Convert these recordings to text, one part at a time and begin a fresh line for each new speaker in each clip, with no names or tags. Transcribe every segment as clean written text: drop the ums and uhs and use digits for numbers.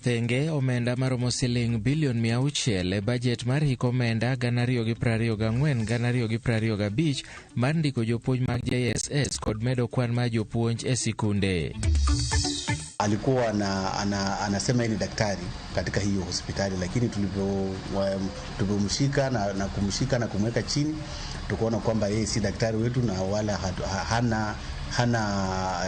Thenge omenda maromo siling bilion 600 e budget mar hik omenda 2024-2025 mar ndiko jopuonj mag JSS kod medo kwan mar jopuonj e sikunde.
Alikuwa anasema ni daktari katika hiyo hospitali, lakini tulipomshika na kumshika na kumweka chini, tukaona kwamba yeye si daktari wetu na wala hana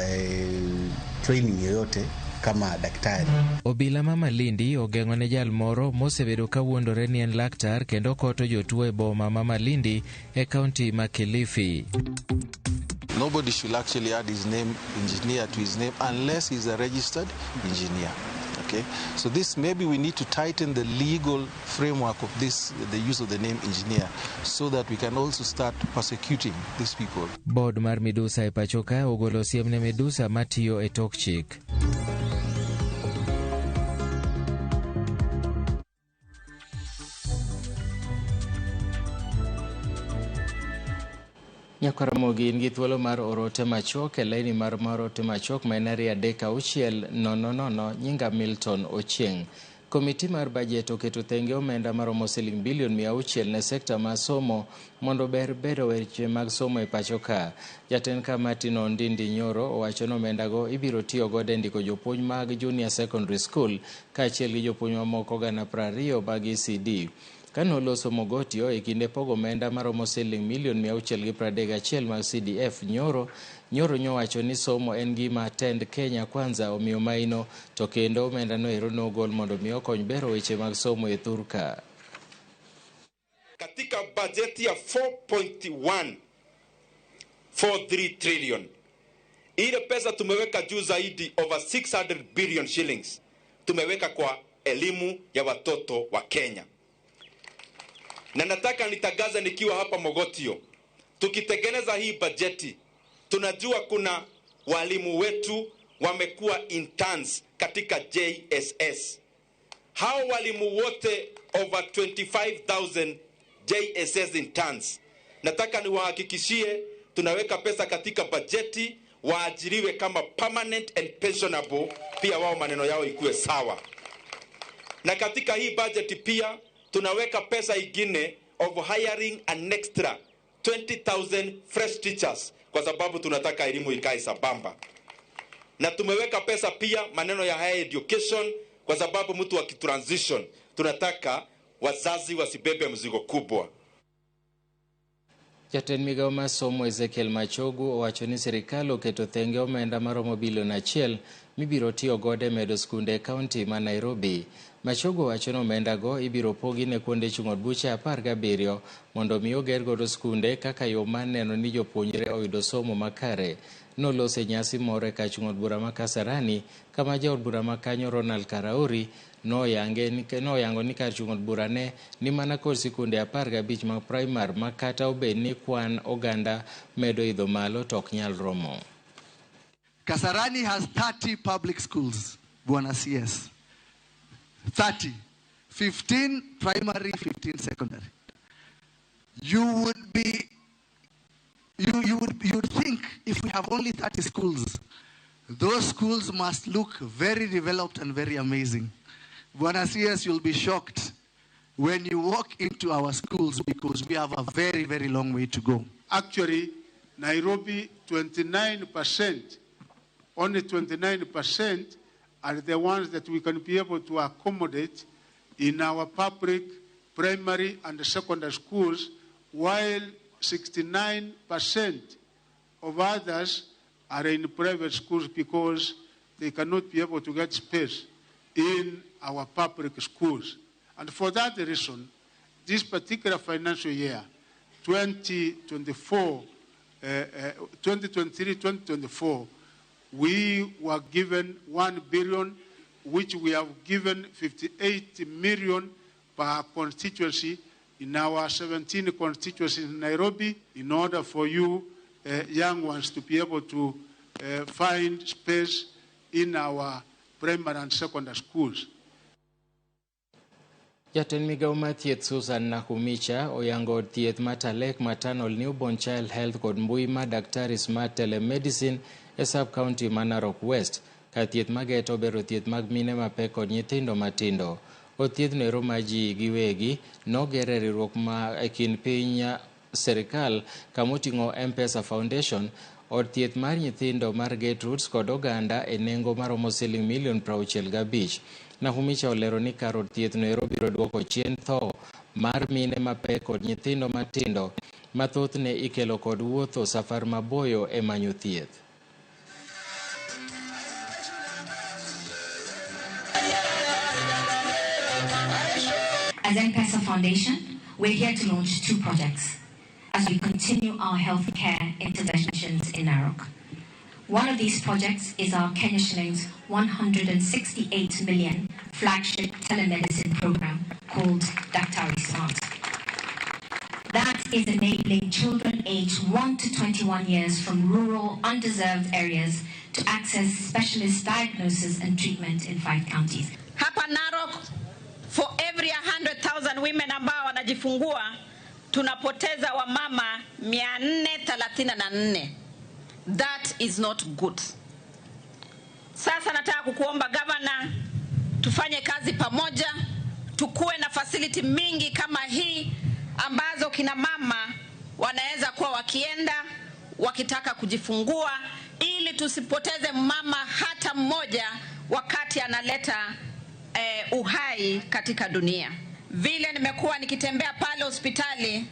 training yoyote kama daktari.
Obila ma Malindi ogeng'o ne jal moro mosebedo kawuondore ni en laktar kendo koto jotuo e boma ma Malindi e kaunti ma Kilifi.
Nobody should actually add his name, engineer, to his name unless he's a registered engineer. Okay, so this maybe we need to tighten the legal framework of this, the use of the name engineer, so that we can also start persecuting these people.
Board mar Midusa e pachoka ogolo siem ne Midusa matiyo e tok chik. Ramogi in gi thuolo mar orote machok e laini mar orote machok ma en 36000 nyinga Milton Ochieng. Komiti mar bajet oketo thenge omenda maromo siling bilion 600 ne sekta mar somo mondo ber bedo weche mag somo e pachoka. Jatend kamati no Ndindi Nyoro owacho ni omendago ibiro tiyo godo e ndiko jopuonj mag junior secondary school kaachiel gi jopuonj mamoko 20,000 mag ECD. Kano loso mogotio e kinde pogo omenda maromo siling milion 631 mag CDF Nyoro nyowacho ni somo en gima tend Kenya kwanza omiyo maino to kendo omenda no ero nogol mondo mi okony bero weche mag somo e thurka.
Katika bajeti ya 4.143 trillion ile pesa tumeweka juu zaidi over 600 billion shillings tumeweka kwa elimu ya watoto wa Kenya. Na nataka nitangaza nikiwa hapa Mogotio, tukitengeneza hii bajeti, tunajua kuna walimu wetu wamekuwa interns katika JSS. Hao walimu wote over 25,000 JSS interns. Nataka niwahakikishie tunaweka pesa katika bajeti, waajiriwe kama permanent and pensionable, pia wao maneno yao ikuwe sawa. Na katika hii bajeti pia tunaweka pesa ingine of hiring an extra 20,000 fresh teachers kwa sababu tunataka elimu ikae sabamba. Na tumeweka pesa pia maneno ya higher education kwa sababu mtu wa kitransition tunataka wazazi wasibebe mzigo kubwa.
Jatend Migago mar somo Ezekiel Machogu owacho ni sirikal oketo thenge omenda maromo bilion 1 mibiro tiyo godo e medo skunde e kaunti ma Nairobi. Machogu owacho ni omendago ibiro pogi ne kuonde chung'od buche 17 mondo mi oger godo skunde kaka yo mar neno ni jopuonjre oyudo somo makare. Nolose nyasi moro e ka chung'od bura ma Kasarani kama jaod bura ma kanyo Ronald Karauri noyango ni kar chung'od bura ne ni mana kod sikunde 15 mag primar ma kata obed ni kwan oganda medo idho malo to ok nyal romo.
Kasarani has 30 public schools, Bwana CS. 30. 15 primary, 15 secondary. You would think if we have only 30 schools, those schools must look very developed and very amazing. Bwana CS, you'll be shocked when you walk into our schools because we have a very, very long way to go.
Actually, Nairobi, 29%, only 29% are the ones that we can be able to accommodate in our public, primary and secondary schools, while 69% of others are in private schools because they cannot be able to get space in our public schools. And for that reason, this particular financial year, 2023-2024, we were given 1 billion, which we have given 58 million per constituency in our 17 constituencies in Nairobi, in order for you young ones to be able to find space in our primary and secondary schools.
Jatend Migago mar thieth Susan Nakumicha oyango thieth matalek maternal newborn child health kod mbui ma daktari smart telemedicine e sub county ma Narok West. ka thieth mageto bero thieth mag mine mapek kod nyithindo matindo. Othieth nero ma ji giwegi nogere riwruok ma ekin piny serikal kamoting'o M-Pesa Foundation, od thieth mar nyithindo mar Gertrudes kod oganda e nengo maromo siling milion 65. Nahumicha olero ni kar od thieth nero biro duoko chien tho mar mine mapek kod nyithindo matindo mathoth ne ikelo kod wuotho safar maboyo e manyo thieth.
As M-Pesa Foundation, we're here to launch 2 projects as we continue our healthcare interventions in Narok. One of these projects is our Kenya shillings 168 million flagship telemedicine program called Daktari Smart. That is enabling children aged 1 to 21 years from rural, underserved areas to access specialist diagnosis and treatment in 5 counties.
Hapa Narok, for every 100,000 women ambao wanajifungua, tunapoteza wamama 434. That is not good. Sasa nataka kukuomba governor, tufanye kazi pamoja, tukue na facility mingi kama hii ambazo kina mama wanaweza kuwa wakienda wakitaka kujifungua, ili tusipoteze mama hata mmoja wakati analeta uhai katika dunia. Vile nimekuwa nikitembea pale hospitali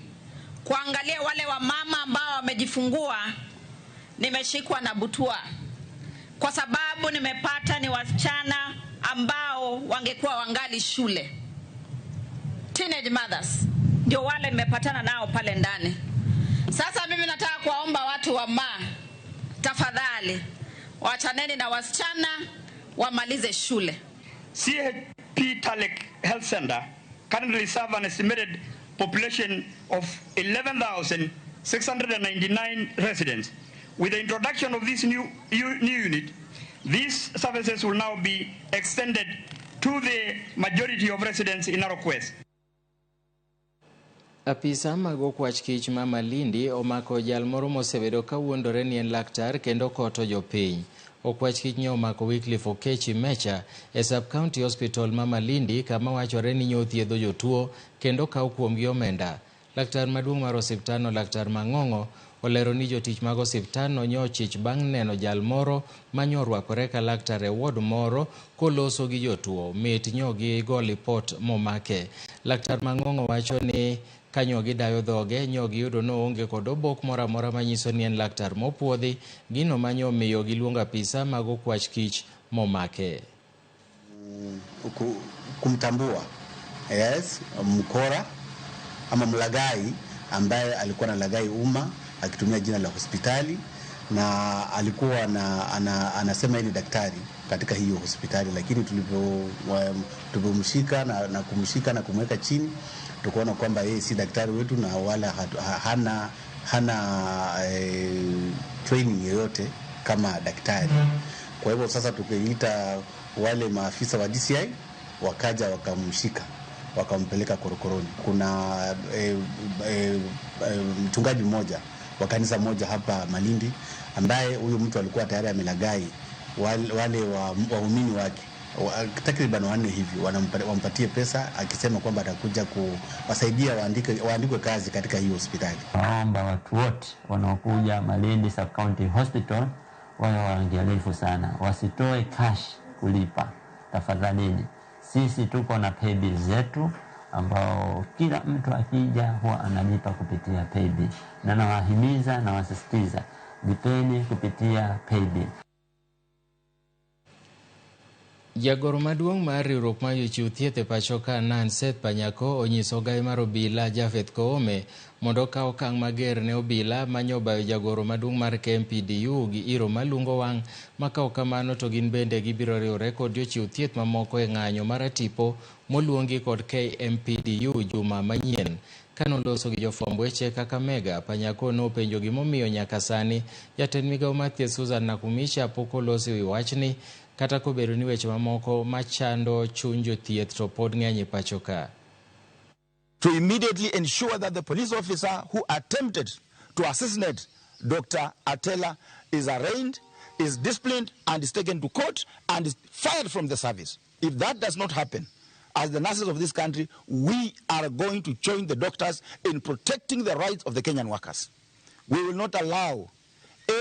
kuangalia wale wa mama ambao wamejifungua, nimeshikwa na butua kwa sababu nimepata ni wasichana ambao wangekuwa wangali shule, teenage mothers, ndio wale nimepatana nao pale ndani. Sasa mimi nataka kuwaomba watu wa tafadhali waachaneni na wasichana wamalize shule.
CHP Talek Health Center currently serve an estimated population of 11,699 residents. With the introduction of this new unit, these services will now be extended to the majority of residents in Narok West.
Apisa mag okwach kich ma Malindi omako jal moro mosebedo ka wuondore ni en laktar kendo koto jopiny. Okwach kich ne omako Wycliffe Okechi Mecha e sub-county hospital ma Malindi kama wachore ni nyo thiedho jotuo kendo kaw kuomgi omenda. Laktar maduong' mar osiptano, Laktar Mang'ong'o, olero ni jotich mag osiptano nyo chich bang' neno jal moro manyo rwakore ka laktar e ward moro koloso gi jotuo mit nyogi go lipot momake. Laktar Mang'ong'o wacho ni kanyogi dayo dhoge nyogi yudo no onge kod obok mora mora manyiso ni en laktar mopuodhi, gino manyo miyo giluongo apisa mag okwach kich momake.
Kumtambua mkora ama mlagai ambaye alikuwa na lagai umma akitumia jina la hospitali, na alikuwa anasema yeye ni daktari katika hiyo hospitali, lakini tulipomshika na kumshika na kumweka chini, tukaona kwamba yeye si daktari wetu na wala hana training yoyote kama daktari. Kwa hivyo sasa tukaita wale maafisa wa DCI wakaja wakamshika, wakampeleka korokoroni. Kuna mchungaji mmoja wa kanisa moja hapa Malindi ambaye huyo mtu alikuwa tayari amelagai wale waumini wake takriban 4 hivi, wampatie pesa akisema kwamba atakuja kuwasaidia waandikwe kazi katika hiyo hospitali.
Naomba watu wote wanaokuja Malindi Sub County Hospital wawe waangalifu sana, wasitoe cash kulipa tafadhalini. Sisi tuko na paybill zetu ambao kila mtu akija huwa analipa kupitia paybill, na nawahimiza na wasisitiza lipeni kupitia paybill.
Jagoro maduong' mar riwruok mar jochiw thieth e pacho ka Seth Panyako onyiso gai mar obila Jafeth Koome mondo kaw okang' mager ne obila manyo bayo jagoro maduong' mar KMPDU gi iro malungo wang' makaw kamano to gin bende gibiro riwore kod jochiw thieth mamoko e ng'anyo mar tipo moluongi kod KMPDU juma manyien. Kanoloso gi jofwamb weche Kakamega, Panyako nopenjo gimomiyo nyaka sani jatend migawo mar thieth Susan Nakumicha pok olosi wi wachni, kata kobedo ni weche mamoko machando chuny jothieth to pod ng'eny e pacho ka.
To immediately ensure that the police officer who attempted to assassinate Dr. Atela is arraigned, is disciplined and is taken to court and is fired from the service. If that does not happen, as the nurses of this country, we are going to join the doctors in protecting the rights of the Kenyan workers. We will not allow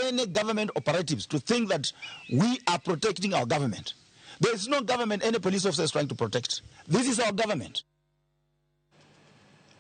any government operatives to think that we are protecting our government. There is no government any police officer is trying to protect. This is our government.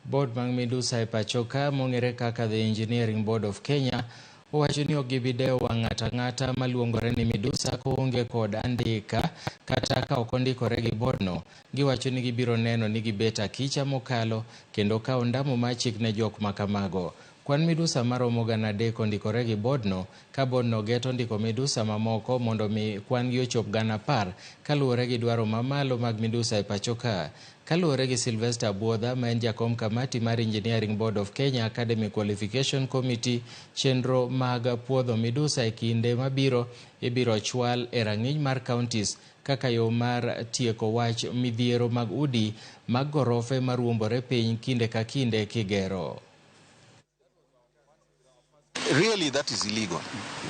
Board mag midusa e pachoka mong'ere kaka the Engineering Board of Kenya owacho ni ogibideo ng'ata maluongore ni midusa koonge kod andika kata ka ok ondikore gi boardno. Giwacho ni gibiro neno ni gibeta kicha mokalo kendo ka ondamo machik ne jok makamago. Kwan midusa maromo 300 ondikore gi boardno, ka boardno geto ndiko midusa mamoko mondo mi kwan gi ochop 10,000 kaluwore gi dwaro mamalo mag midusa e pachoka. Kaluwore gi Sylvester Buodha ma en jakom kamati mar Engineering Board of Kenya Academic Qualification Committee, chenro mag puodho midusa e kinde mabiro ibiro chwal e rang'iny mar counties kaka yo mar tieko wach midhiero mag udi mag gorofe maruombore piny kinde ka kinde kigero.
Really, that is illegal.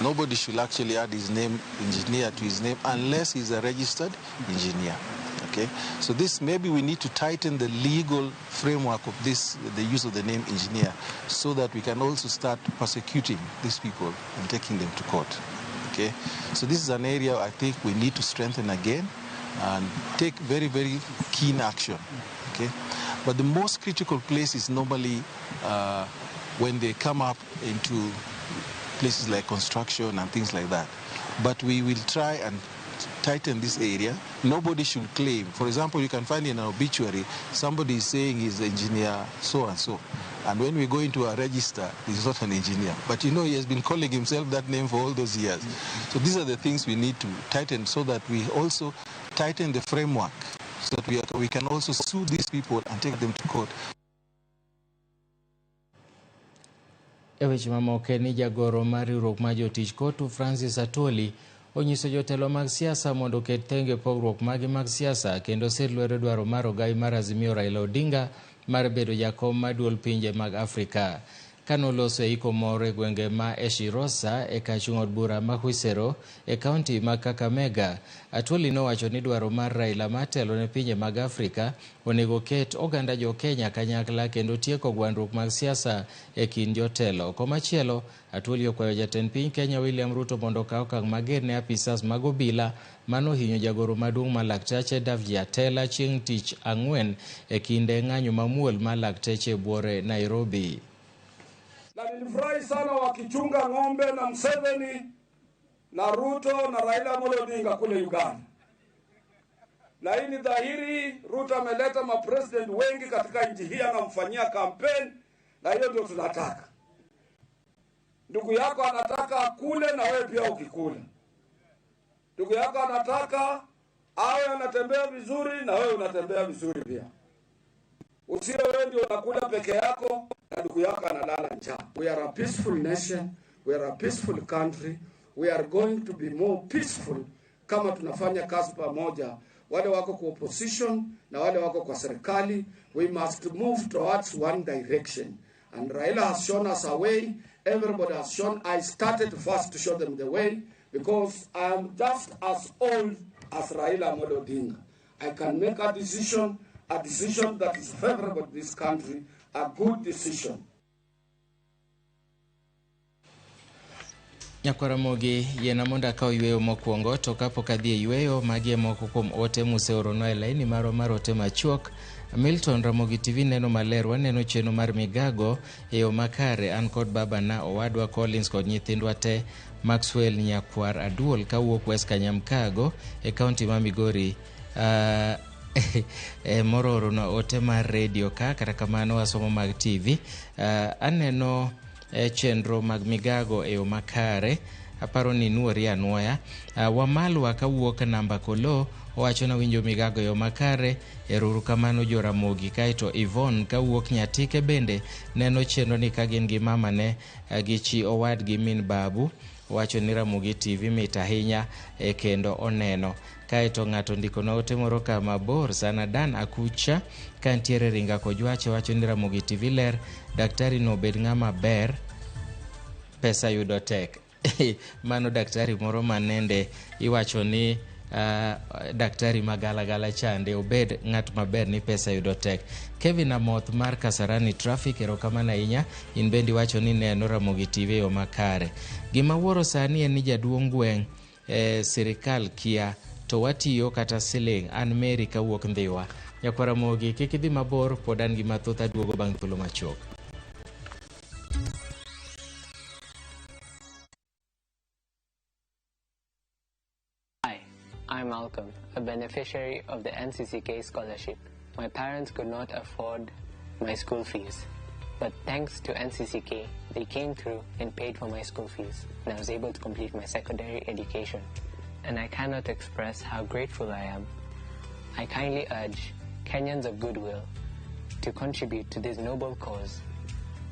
Nobody should actually add his name, engineer, to his name unless he's a registered engineer. Okay, so this maybe we need to tighten the legal framework of this, the use of the name engineer, so that we can also start persecuting these people and taking them to court. Okay, so this is an area I think we need to strengthen again and take very, very keen action. Okay, but the most critical place is normally when they come up into places like construction and things like that. But we will try and tighten this area. Nobody should claim. For example, you can find in an obituary, somebody is saying he's engineer so-and-so. And when we go into a register, he's not an engineer. But you know, he has been calling himself that name for all those years. So these are the things we need to tighten so that we also tighten the framework so that we can also sue these people and take them to court.
Weche mamoko ni jagoro mar riwruok mar jotich kotu Francis Atwoli onyiso jotelo mag siasa mondo oket thenge pogruok mag siasa kendo sir lwedo dwaro mar ogai mar Azimio Raila Odinga mar bedo jakom maduol pinje mag Afrika. Kanoloso e iko moro e gwenge ma Eshirosa e kachung' od bura ma Hwisero e kaunti ma Kakamega, Atwoli nowacho ni dwaro mar Raila matelo ne pinje mag Afrika onego ket oganda jo Kenya kanyakla kendo tieko gwandruok mag siasa e kind jotelo. Komachielo, Atwoli okwayo jatend piny Kenya William Ruto mondo okaw okang' mager ne apisas mag obila mano hinyo jagoro maduong' ma laktache Davji Atela chieng' tich ang'wen e kinde ng'anyo mamuol ma laktache buore Nairobi.
Na nilifurahi sana wakichunga ng'ombe na Museveni na Ruto na Raila Amolo Odinga kule Uganda. Na hii ni dhahiri Ruto ameleta mapresident wengi katika nchi hii anamfanyia kampeni, na hiyo ndio tunataka. Ndugu yako anataka kule na wewe pia ukikula. Ndugu yako anataka awe anatembea vizuri na wewe unatembea vizuri pia. Usiwe wewe ndio unakula peke yako na ndugu yako analala njaa. We are a peaceful nation, we are a peaceful country. We are going to be more peaceful kama tunafanya kazi pamoja. Wale wako kwa opposition na wale wako kwa serikali, we must move towards one direction. And Raila has shown us a way. Everybody has shown. I started first to show them the way because I am just as old as Raila Amolo Odinga. I can make a decision that is favorable to this country, a good decision.
Ramogi yena monda ka oyweyo mokwongo to kapok adhi e yweyo magi moko kuom ote museorono e laini mar ote machuok. Milton Ramogi TV neno maler waneno cheno mar Migago e yo makare an kod babana owadwa Collins kod nyithindwa te Maxwell Nyakwar Aduol kawuok West Kanyamkago e kaunti ma Migori. Mororo no ote mar radio ka kata kamano wasomo mag TV. Aneno chenro mag Migago e yo makare, aparo ni nuori anwoya. Wamalwa kawuok namba Kolo owacho na winjo Migago yo makare, eruru kamano jo Ramogi. Kaito Yvonne kawuok Nyatike bende neno chenro ni kagin gi mamane gi chi owadgi min babu, owacho ni Ramogi TV mit ahinya kendo oneno. Kaito ng'ato ndiko na ote moro kama bor sana Dan Akucha kantiere Ringa Kojwache wacho ni Ramogi TV ler, daktari no bed ng'ama ber, pesa yudo tek. Mano daktari moro manende iwacho ni daktari magalagala chande obed ng'at maber ni pesa yudo tek. Kevin Amoth mar Kasarani Traffic, erokamano ahinya. In bendi wacho ni neno Ramogi TV yo makare. Gima wuoro sani en ni jaduong' gweng' sirikal kia to watiyo kata siling. An Mary kawuok Ndhiwa. Nyakwa Ramogi kik idhi mabor, pod an gi mathoth aduogo bang' thuolo machuok.
I'm Malcolm, a beneficiary of the NCCK scholarship. My parents could not afford my school fees, but thanks to NCCK, they came through and paid for my school fees, and I was able to complete my secondary education. And I cannot express how grateful I am. I kindly urge Kenyans of goodwill to contribute to this noble cause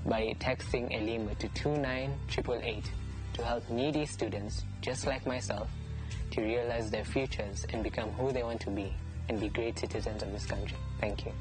by texting Elimu to 29888 to help needy students just like myself to realize their futures and become who they want to be and be great citizens of this country. Thank you.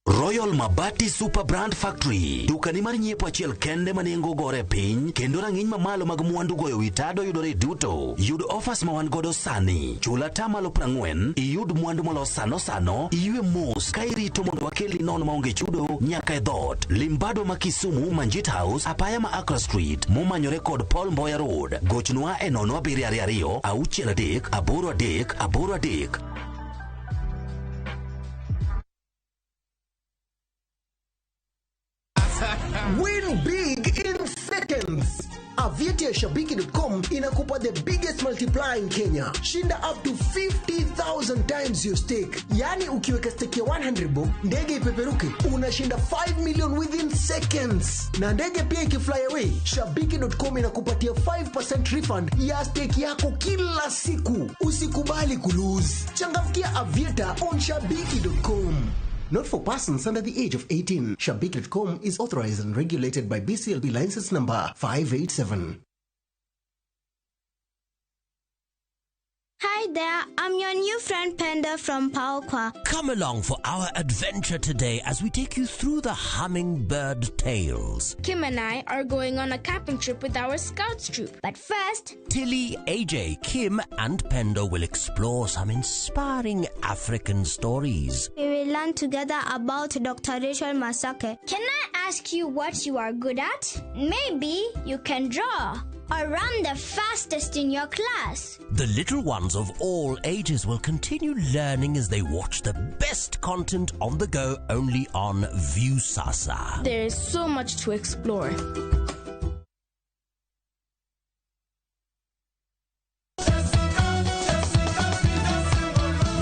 Royal Mabati Super Brand Factory. Dukani mar nyiepo achiel kende manengo gore piny kendo rang'iny mamalo mag mwandu goyo witado yudore duto. Yud offers ma wan godo sani. Chula tamalo 40, iyud mwandu molos sano, iywe mos ka irito mondo wakeli nono maonge chudo nyaka e dhot. Limbado ma Kisumu, Manjit House, apaya ma Accra Street, momanyore kod Paul Mboya Road. Gochnwa e 0722 638 838.
Win big in seconds. Aviator Shabiki.com inakupa the biggest multiplier in Kenya. Shinda up to 50,000 times your stake. Yani ukiweka stake ya 100 bob, ndege ipeperuke, unashinda 5 million within seconds. Na ndege pia ikifly away, Shabiki.com inakupatia 5% refund ya stake yako kila siku. Usikubali kulose. Changamkia Aviator on Shabiki.com. Not for persons under the age of 18. Shabiki.com is authorized and regulated by BCLB license number 587.
Hi there, I'm your new friend Penda from Paokwa.
Come along for our adventure today as we take you through the hummingbird tales.
Kim and I are going on a camping trip with our scouts troop. But first,
Tilly, AJ, Kim and Penda will explore some inspiring African stories.
We will learn together about Dr. Rachel Masake. Can I ask you what you are good at? Maybe you can draw or run the fastest in your class.
The little ones of all ages will continue learning as they watch the best content on the go only on Viusasa.
There is so much to explore.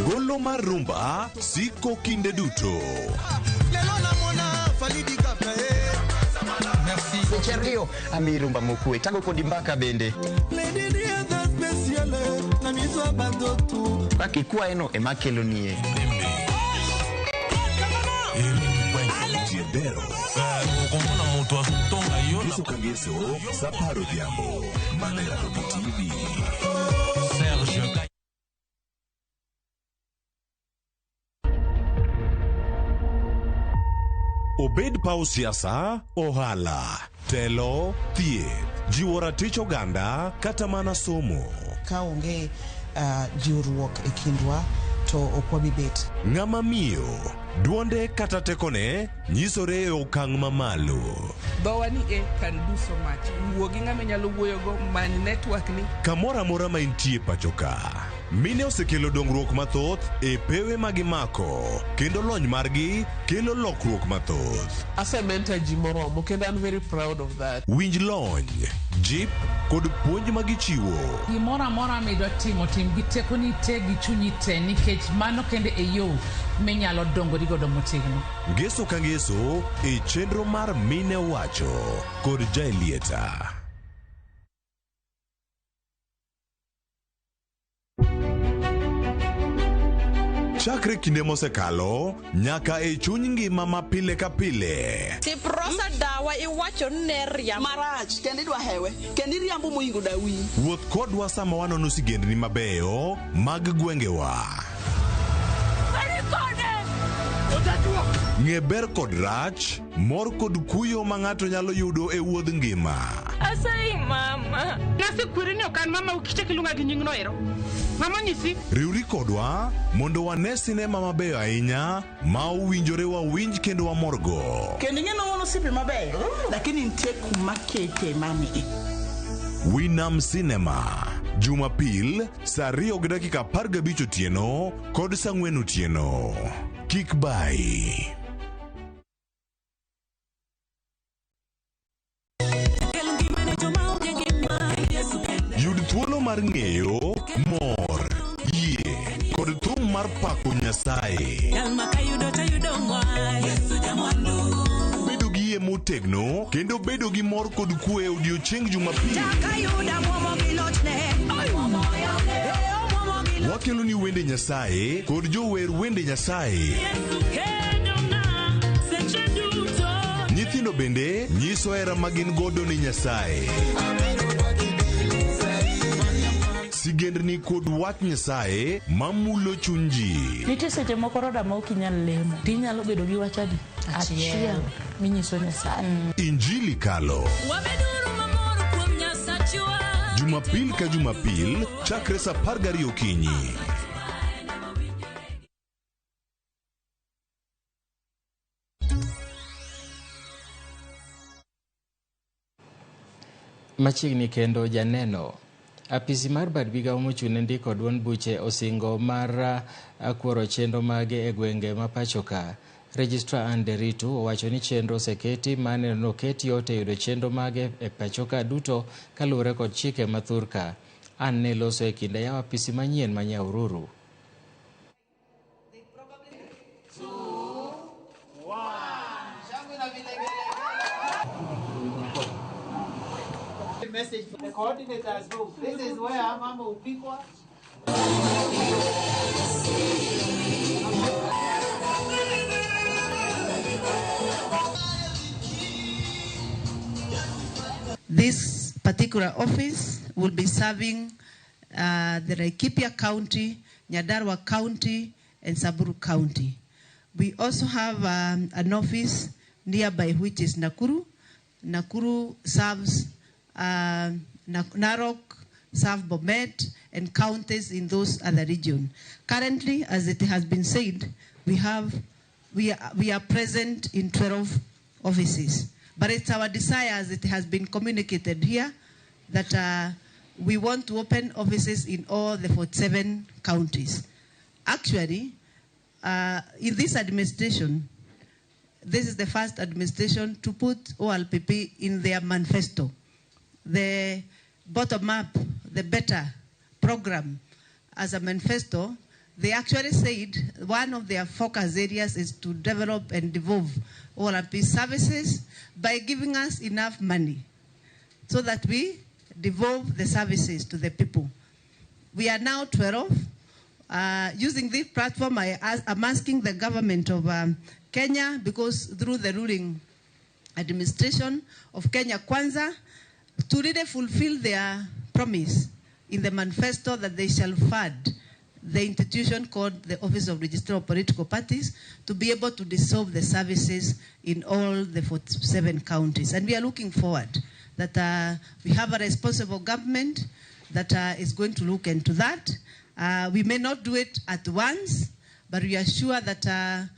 Golo marumba siko kinde duto.
Cherio amirumba mokue tango kodi mbaka bende bakikuwa eno emakelonie
Yesu Kangeso Saparo Diambo Manera TV Obed pau siasa, ohala, telo, thieth, jiwo ratich oganda, kata mana somo.
Kaonge jiwruok e kindwa to okwabi bet.
Ng'ama miyo, duonde kata tekone, nyisore e okang' mamalo.
Dhowa ni can do so much. Wuogi ng'ama nyalo wuoyogo many network ni.
Kamora mora ma intie pachoka. Mine osekelo dongruok mathoth e pewe magimako, kendo lony margi kelo lokruok mathoth.
Asementa ji moromo kendo I'm very proud of that.
Winj lony, jip kod puonj magichiwo.
Gimoro amora midwa timo tim gi tekoni te gi chunyi te nikech mano kende e yo minyalo dongori godo motegno.
Ngeso ka ngeso e chenro mar Mine Wacho kod Jaelieta. Chakre kinde mosekalo nyaka e chuny ngima ma pile ka pile.
Tiprosa dawa iwacho ne riambo marach kendi dwa hewe kendi riambo moingo dawi.
Wuoth kodwa sama wanono sigendni mabeyo mag gwengewa. ng'e ber kod rach, mor kod kuyo ma ng'ato nyalo yudo e wuodh ngima.
Asai mama. Nasikwiri ni okan mama ukicheki lunga gi nying noero. Mama nyisi.
Riwri kodwa mondo wane sinema mabeyo ahinya ma owinjore wawinj kendo wamorgo.
Kendo ng'eno wono sipi mabeyo, lakini nitie kuma kete mani.
Winam Cinema, Jumapil, saa 2:15 otieno kod saa 4 otieno. Kik bai. Yud thuolo mar ng'eyo, mor, yie, kod thum mar pako Nyasaye. Bedo gi yie motegno kendo bedo gi mor kod kwe odiochieng' Jumapil. Wakelo ni wende Nyasaye kod jower wende Nyasaye. Nyithindo bende nyiso hera magin godo ni Nyasaye. Sigendni kod wach Nyasaye mamulo chuny ji.
Nitie seche moko roda ma ok inyal lemo. Ti nyalo bedo gi wachadi achiel minyiso Nyasaye.
Injili kalo. Jumapil ka Jumapil, chakre saa 12 okinyi.
Machiegni kendo janeno. Apisi mar bad migago mochune ndiko duond buche osingo mar akworo chenro mage e gwenge ma pachoka. Registrar Anderitu owacho ni chenro oseketi mane noketi yote yudo chenro mage e pachoka duto kaluwore kod chike mathurka. An ne loso e kinde yaw apisi manyien ma Nyahururu.
Message for the coordinators group. This is where Mama Upikwa.
This particular office will be serving the Laikipia County, Nyandarua County, and Samburu County. We also have an office nearby, which is Nakuru. Nakuru serves Narok, serve Bomet, and counties in those other regions. Currently, as it has been said, we are present in 12 offices. But it's our desire, as it has been communicated here, that we want to open offices in all the 47 counties. Actually, in this administration, this is the first administration to put OLPP in their manifesto. The bottom-up, the better program as a manifesto, they actually said one of their focus areas is to develop and devolve OLP services by giving us enough money so that we devolve the services to the people. We are now 12. Using this platform, I'm asking the government of Kenya, because through the ruling administration of Kenya Kwanza, to really fulfill their promise in the manifesto that they shall fund the institution called the Office of Registrar of Political Parties to be able to dissolve the services in all the 47 counties. And we are looking forward that we have a responsible government that is going to look into that. We may not do it at once, but we are sure that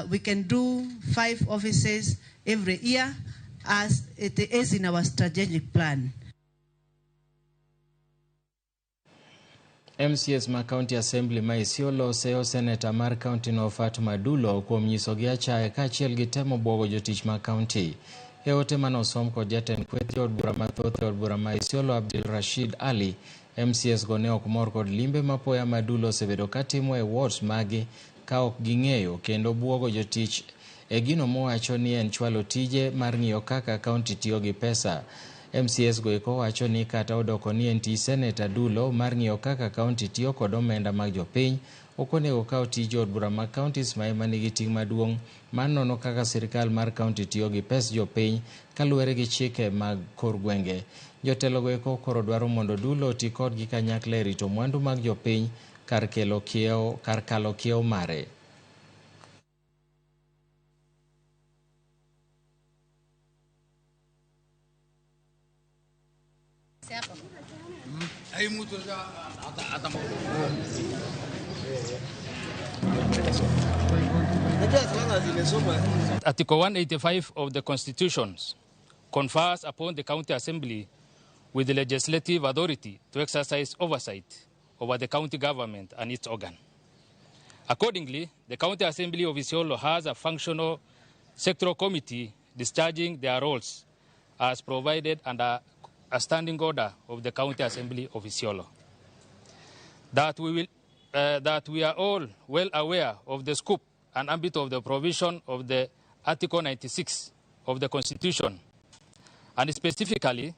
we can do 5 offices every year, as it is in our strategic plan.
MCS ma County Assembly ma Isiolo oseo Senator mar County no Fatuma Dulo kuom nyisogi achaya kaachiel gi temo bwogo jotich ma County. E ote manosom kod jatend kweth od bura mathoth e od bura ma Isiolo Abdul Rashid Ali, MCS go ne ok mor kod limbe mapoya ma Dulo osebedo katimo e wards magi ka ok ging'eyo kendo bwogo jotich e gino mowacho ni en chwalo tije mar ng'iyo kaka kaunti tiyo gi pesa. MCS go eko wacho ni kata odoko ni en tij Senator Dulo mar ng'iyo kaka kaunti tiyo kod omenda mag jopiny, ok onego kaw tij od bura mag counties ma ema nigi ting' maduong' mar nono kaka sirikal mar kaunti tiyo gi pes jopiny kaluwore gi chike mag kor gwenge. Jotelo go eko koro dwaro mondo Dulo oti kodgi kanyakla e rito mwandu mag jopiny kar kalo kiewo mare.
Article 185 of the Constitution confers upon the County Assembly with the legislative authority to exercise oversight over the county government and its organ. Accordingly, the County Assembly of Isiolo has a functional sectoral committee discharging their roles as provided under a standing order of the County Assembly of Isiolo. That we are all well aware of the scope and ambit of the provision of the Article 96 of the Constitution, and specifically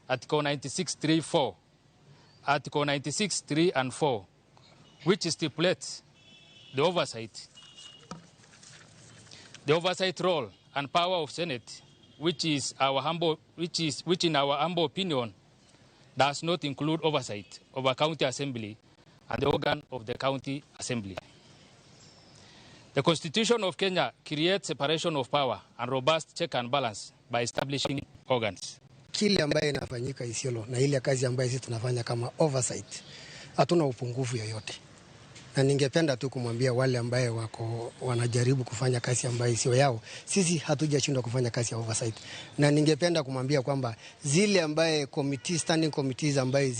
Article 96.3.4, Article 96.3 and 4, which stipulates the oversight role and power of Senate, which in our humble opinion does not include oversight of a county assembly and the organ of the county assembly. The Constitution of Kenya creates separation of power and robust check and balance by establishing organs.
Kile ambaye inafanyika Isiolo na ile kazi ambayo sisi tunafanya kama oversight, hatuna upungufu yoyote. Na ningependa tu kumwambia wale ambaye wanajaribu kufanya kazi ambayo sio yao, sisi hatujashindwa kufanya kazi ya oversight. Na ningependa kumwambia kwamba zile ambaye standing committees ambaye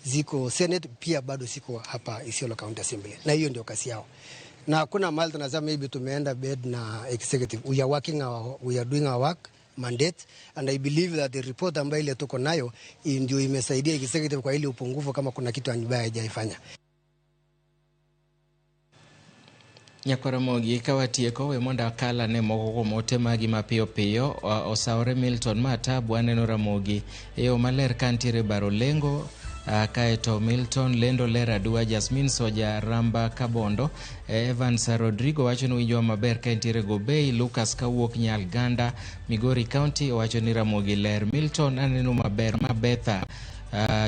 ziko Senate pia bado ziko hapa Isiolo County Assembly. Na hiyo ndio kazi yao. Na hakuna mahali tunasema maybe tumeenda bed na executive. We are doing our work mandate, and I believe that the report ambayo ile tuko nayo ndio imesaidia executive kwa ile upungufu kama kuna kitu ambaye hajaifanya.
Nyakaramogi kawatieko we monda akala ne moko mote magi mapiyo piyo osaore Milton mata bwaneno Ramogi eyo maler kantire baro lengo kaeto Milton lendo lera dua Jasmine Soja Ramba Kabondo Evans Rodrigo wacho ni winjwa maber kantire Gobei Lucas Kawuok Nyalganda Migori County wacho ni Ramogi ler Milton aneno maber mabetha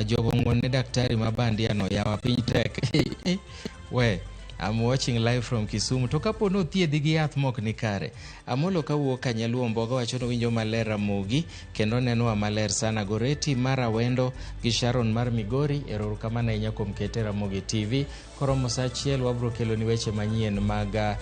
jogo ngone daktari mabandiano yawa piny tek we I'm watching live from Kisumu. To kapo no thiedhi gi yath mok ni kare. Amolo kawuok Kanyaluo Mboga wacho no winjo maler Ramogi kendo neno maler sana Goreti Mara Wendo gi Sharon mar Migori eroro kama na kuom kete Ramogi TV. Koromo sa achiel wabro kelo ni weche manyien mag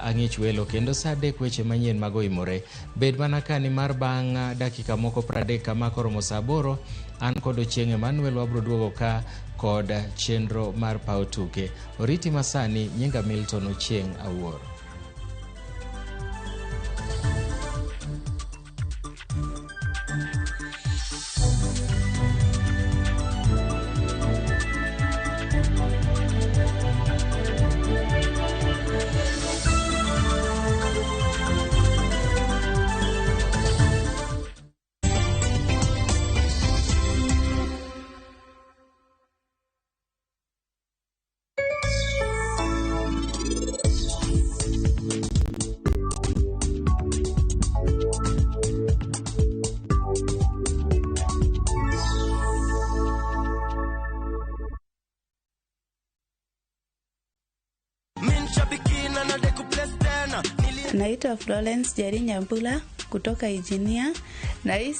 ang'ich welo kendo sa adek weche manyien mago imore. Bed mana kani mar bang' dakika moko 30 kama koromo sa 8 an kod Ochieng' Emmanuel wabro duogo ka kod chenro mar pau tuke. Oriti masani nyinga Milton Ochieng' Awuor.
Naitwa Florence Jeri Nyambula kutoka Engineer na hii